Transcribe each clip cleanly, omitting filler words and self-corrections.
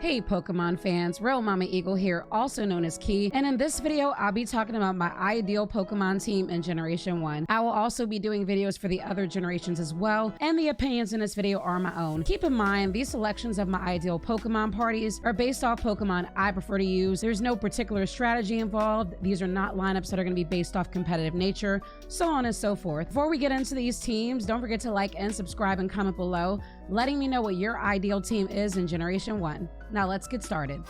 Hey Pokemon fans, Real Mama Eagle here, also known as Key, and in this video I'll be talking about my ideal Pokemon team in Generation 1. I will also be doing videos for the other generations as well, and the opinions in this video are my own. Keep in mind, these selections of my ideal Pokemon parties are based off Pokemon I prefer to use. There's no particular strategy involved. These are not lineups that are going to be based off competitive nature, so on and so forth. Before we get into these teams, don't forget to like and subscribe and comment below, letting me know what your ideal team is in Generation 1. Now let's get started.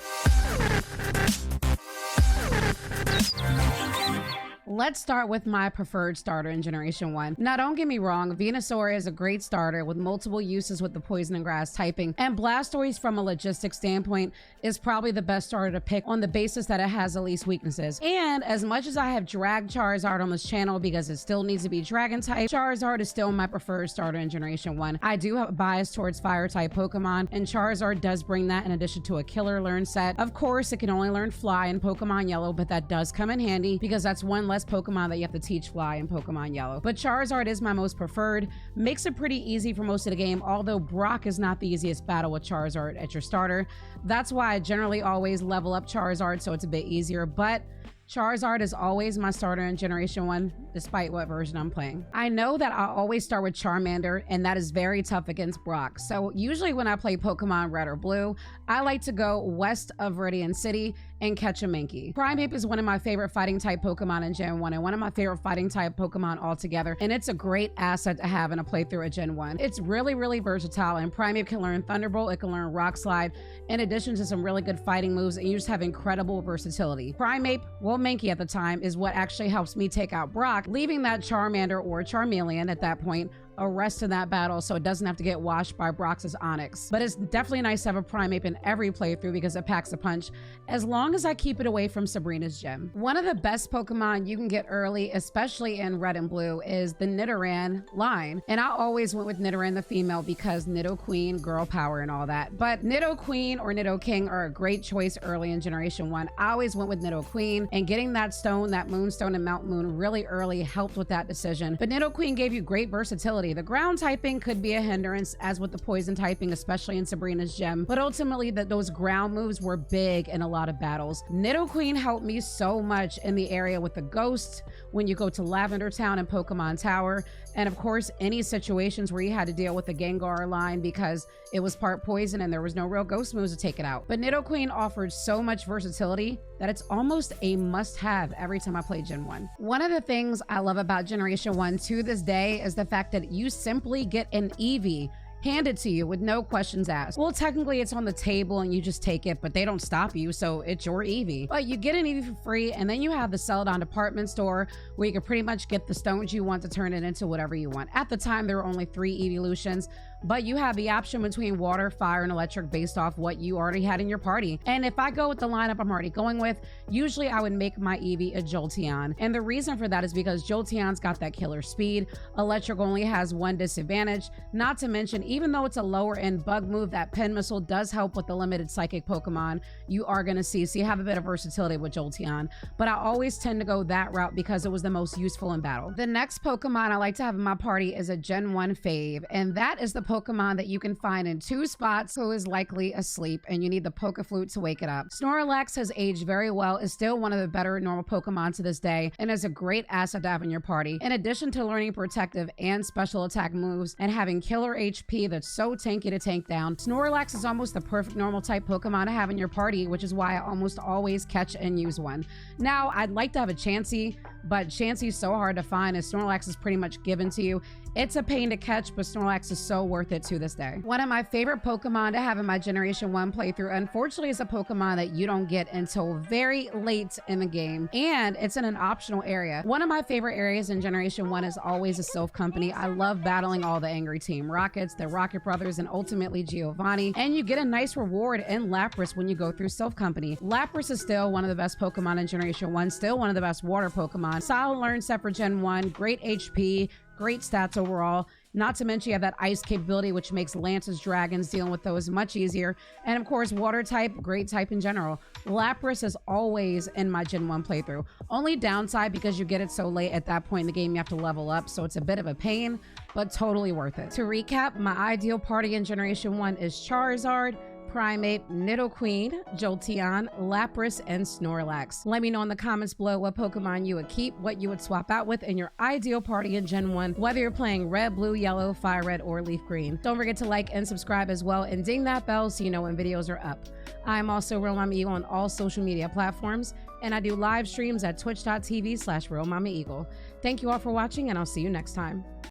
Let's start with my preferred starter in Generation 1. Now, don't get me wrong, Venusaur is a great starter with multiple uses with the Poison and Grass typing, and Blastoise from a logistics standpoint is probably the best starter to pick on the basis that it has the least weaknesses. And as much as I have dragged Charizard on this channel because it still needs to be Dragon type, Charizard is still my preferred starter in Generation 1. I do have a bias towards Fire type Pokemon, and Charizard does bring that in addition to a killer learn set. Of course, it can only learn Fly in Pokemon Yellow, but that does come in handy because that's one less Pokemon that you have to teach Fly in Pokemon Yellow. But Charizard is my most preferred, makes it pretty easy for most of the game, although Brock is not the easiest battle with Charizard at your starter. That's why I generally always level up Charizard so it's a bit easier, but Charizard is always my starter in Generation 1, despite what version I'm playing. I know that I always start with Charmander, and that is very tough against Brock. So usually when I play Pokemon Red or Blue, I like to go west of Viridian City and catch a Mankey. Primeape is one of my favorite fighting type Pokemon in Gen 1 and one of my favorite fighting type Pokemon altogether, and it's a great asset to have in a playthrough at Gen 1. It's really versatile, and Primeape can learn Thunderbolt, it can learn Rock Slide, in addition to some really good fighting moves, and you just have incredible versatility. Primeape, well, Mankey at the time, is what actually helps me take out Brock, leaving that Charmander or Charmeleon at that point a rest in that battle so it doesn't have to get washed by Brock's Onix. But it's definitely nice to have a Primeape in every playthrough because it packs a punch, as long as I keep it away from Sabrina's gym. One of the best Pokemon you can get early, especially in Red and Blue, is the Nidoran line. And I always went with Nidoran the female because Nidoqueen, girl power and all that. But Nidoqueen or Nidoking are a great choice early in Generation 1. I always went with Nidoqueen, and getting that stone, that Moonstone and Mount Moon really early helped with that decision. But Nidoqueen gave you great versatility. The ground typing could be a hindrance, as with the poison typing, especially in Sabrina's gym, but ultimately those ground moves were big in a lot of battles. Nidoqueen helped me so much in the area with the ghost, when you go to Lavender Town and Pokemon Tower, and of course any situations where you had to deal with the Gengar line because it was part poison and there was no real ghost moves to take it out. But Nidoqueen offered so much versatility that it's almost a must-have every time I play Gen 1. One of the things I love about Generation 1 to this day is the fact that you simply get an Eevee handed to you with no questions asked. Well, technically it's on the table and you just take it, but they don't stop you, so it's your Eevee. But you get an Eevee for free, and then you have the Celadon department store where you can pretty much get the stones you want to turn it into whatever you want. At the time, there were only 3 Eeveelutions, but you have the option between water, fire, and electric based off what you already had in your party. And if I go with the lineup I'm already going with, usually I would make my Eevee a Jolteon. And the reason for that is because Jolteon's got that killer speed. Electric only has one disadvantage, not to mention, even though it's a lower end bug move, that Pen Missile does help with the limited psychic Pokemon you are going to see. So you have a bit of versatility with Jolteon, but I always tend to go that route because it was the most useful in battle. The next Pokemon I like to have in my party is a Gen 1 fave, and that is the Pokemon that you can find in 2 spots who is likely asleep and you need the Pokeflute to wake it up. Snorlax has aged very well, is still one of the better normal Pokemon to this day, and is a great asset to have in your party. In addition to learning protective and special attack moves and having killer HP that's so tanky to tank down, Snorlax is almost the perfect normal type Pokemon to have in your party, which is why I almost always catch and use one. Now, I'd like to have a Chansey, but Chansey's so hard to find as Snorlax is pretty much given to you. It's a pain to catch, but Snorlax is so worth it to this day. One of my favorite Pokemon to have in my Generation 1 playthrough, unfortunately, is a Pokemon that you don't get until very late in the game, and it's in an optional area. One of my favorite areas in Generation 1 is always the Sylph Company. I love battling all the angry Team Rockets, the Rocket Brothers, and ultimately Giovanni, and you get a nice reward in Lapras when you go through Sylph Company. Lapras is still one of the best Pokemon in Generation 1, still one of the best water Pokemon. Solid learn set for Gen 1, great HP, great stats overall. Not to mention you have that ice capability, which makes Lance's dragons dealing with those much easier. And of course, water type, great type in general. Lapras is always in my Gen 1 playthrough. Only downside, because you get it so late at that point in the game, you have to level up, so it's a bit of a pain, but totally worth it. To recap, my ideal party in Generation 1 is Charizard, Primeape, Nidoqueen, Jolteon, Lapras, and Snorlax. Let me know in the comments below what Pokemon you would keep, what you would swap out with in your ideal party in Gen 1, whether you're playing red, blue, yellow, fire red, or leaf green. Don't forget to like and subscribe as well, and ding that bell so you know when videos are up. I'm also Real Mama Eagle on all social media platforms, and I do live streams at twitch.tv/RealMamaEagle. Thank you all for watching, and I'll see you next time.